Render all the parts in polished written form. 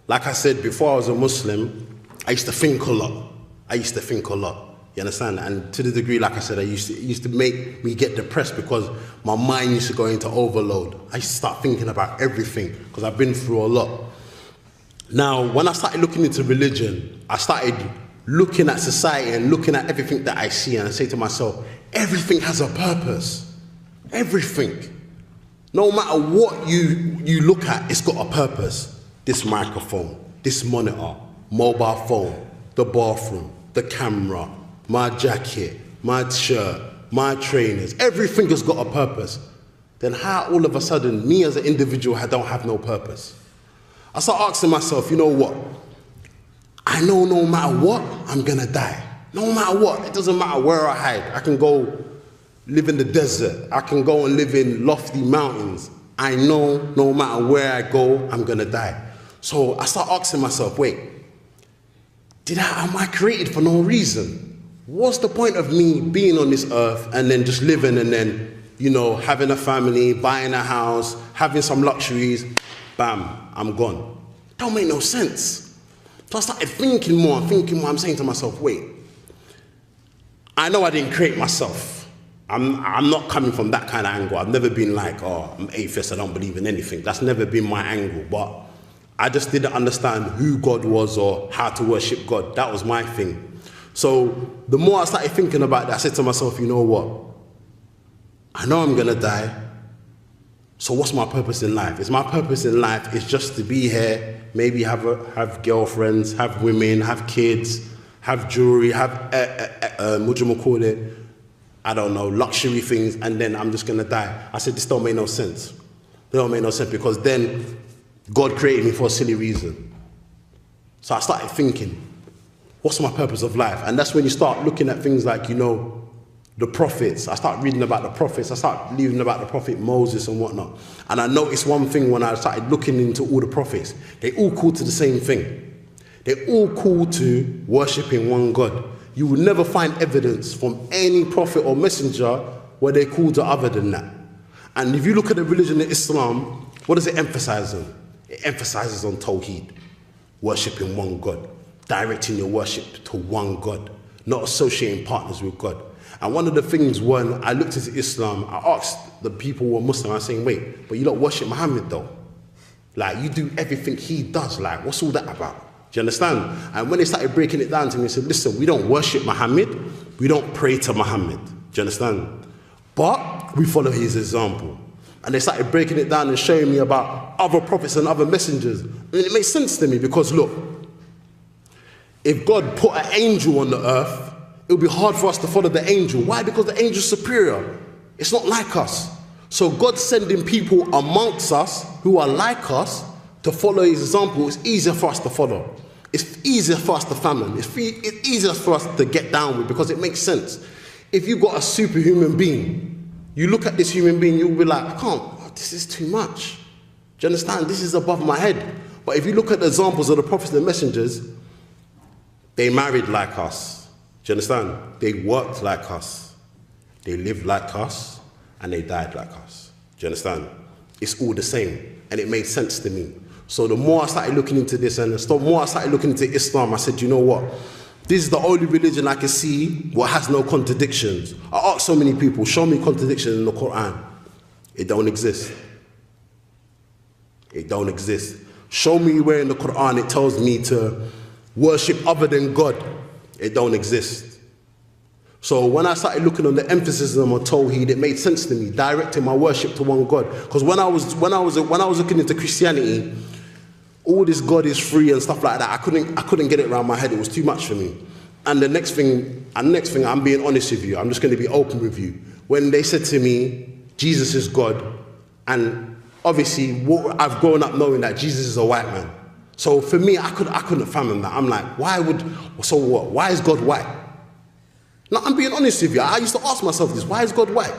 like I said, before I was a Muslim, I used to think a lot. You understand? And to the degree, like I said, it used to make me get depressed because my mind used to go into overload. I used to start thinking about everything because I've been through a lot. Now, when I started looking into religion, I started looking at society and looking at everything that I see, and I say to myself, everything has a purpose. Everything. No matter what you look at, it's got a purpose. This microphone, this monitor, mobile phone, the bathroom, the camera, my jacket, my shirt, my trainers, everything has got a purpose. Then how all of a sudden, me as an individual, I don't have no purpose? I start asking myself, you know what? I know no matter what, I'm gonna die. No matter what, it doesn't matter where I hide. I can go live in the desert. I can go and live in lofty mountains. I know no matter where I go, I'm gonna die. So I start asking myself, wait, am I created for no reason? What's the point of me being on this earth and then just living and then, you know, having a family, buying a house, having some luxuries, bam, I'm gone. Don't make no sense. So I started thinking more. I'm saying to myself, wait, I know I didn't create myself. I'm not coming from that kind of angle. I've never been like, oh, I'm atheist, I don't believe in anything. That's never been my angle. But I just didn't understand who God was or how to worship God. That was my thing. So the more I started thinking about that, I said to myself, you know what? I know I'm gonna die. So what's my purpose in life? My purpose in life is just to be here, maybe have girlfriends, have women, have kids, have jewelry, have, what do you call it? I don't know, luxury things, and then I'm just gonna die. I said, this don't make no sense. It don't make no sense because then God created me for a silly reason. So I started thinking, what's my purpose of life? And that's when you start looking at things like, you know, the prophets. I start reading about the prophets. I start reading about the prophet Moses and whatnot. And I noticed one thing when I started looking into all the prophets. They all call to the same thing. They all call to worshipping one God. You will never find evidence from any prophet or messenger where they call to other than that. And if you look at the religion of Islam, what does it emphasize on? It emphasizes on Tawheed, worshipping one God, directing your worship to one God, not associating partners with God. And one of the things when I looked into Islam, I asked the people who were Muslim, I was saying, wait, but you don't worship Muhammad though? Like, you do everything he does, like, what's all that about? Do you understand? And when they started breaking it down to me, they said, listen, we don't worship Muhammad, we don't pray to Muhammad. Do you understand? But we follow his example. And they started breaking it down and showing me about other prophets and other messengers. And it makes sense to me because look, if God put an angel on the earth, it would be hard for us to follow the angel. Why? Because the angel's superior. It's not like us. So God's sending people amongst us who are like us to follow his example. It's easier for us to follow. It's easier for us to famine. It's easier for us to get down with because it makes sense. If you've got a superhuman being, you look at this human being, you'll be like, I can't, this is too much. Do you understand? This is above my head. But if you look at the examples of the prophets and messengers, they married like us. Do you understand? They worked like us. They lived like us. And they died like us. Do you understand? It's all the same. And it made sense to me. So the more I started looking into this and the more I started looking into Islam, I said, you know what? This is the only religion I can see what has no contradictions. I asked so many people, show me contradictions in the Quran. It don't exist. It don't exist. Show me where in the Quran it tells me to worship other than God. It don't exist. So when I started looking on the emphasis on Tawheed, it made sense to me, directing my worship to one God. Because when I was looking into Christianity, all this God is free and stuff like that, I couldn't get it around my head. It was too much for me. And the next thing, I'm being honest with you. I'm just going to be open with you. When they said to me, Jesus is God, and obviously I've grown up knowing that Jesus is a white man. So for me, I couldn't fathom that. I'm like, why is God white? Now, I'm being honest with you. I used to ask myself this, why is God white?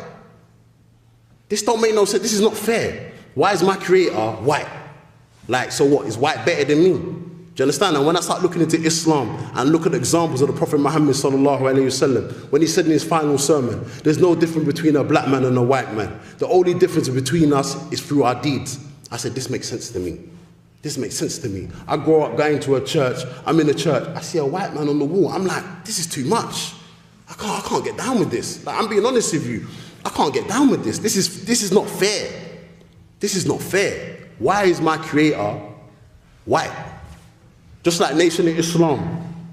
This don't make no sense. This is not fair. Why is my creator white? Like, so what? Is white better than me? Do you understand? And when I start looking into Islam and look at the examples of the Prophet Muhammad sallallahu alayhi wasallam, when he said in his final sermon, there's no difference between a black man and a white man. The only difference between us is through our deeds. I said, this makes sense to me. This makes sense to me. I grow up going to a church, I'm in a church, I see a white man on the wall, I'm like, this is too much. I can't get down with this. Like, I'm being honest with you. I can't get down with this. This is not fair. This is not fair. Why is my creator white? Just like Nation of Islam.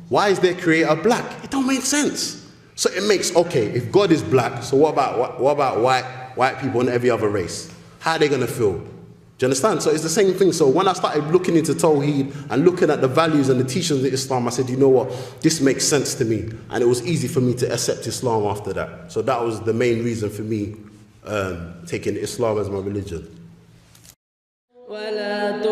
Why is their creator black? It don't make sense. So it makes, okay, if God is black, so what about white people and every other race? How are they going to feel? Do you understand? So it's the same thing. So when I started looking into Tawheed and looking at the values and the teachings of Islam, I said, you know what, this makes sense to me. And it was easy for me to accept Islam after that. So that was the main reason for me taking Islam as my religion.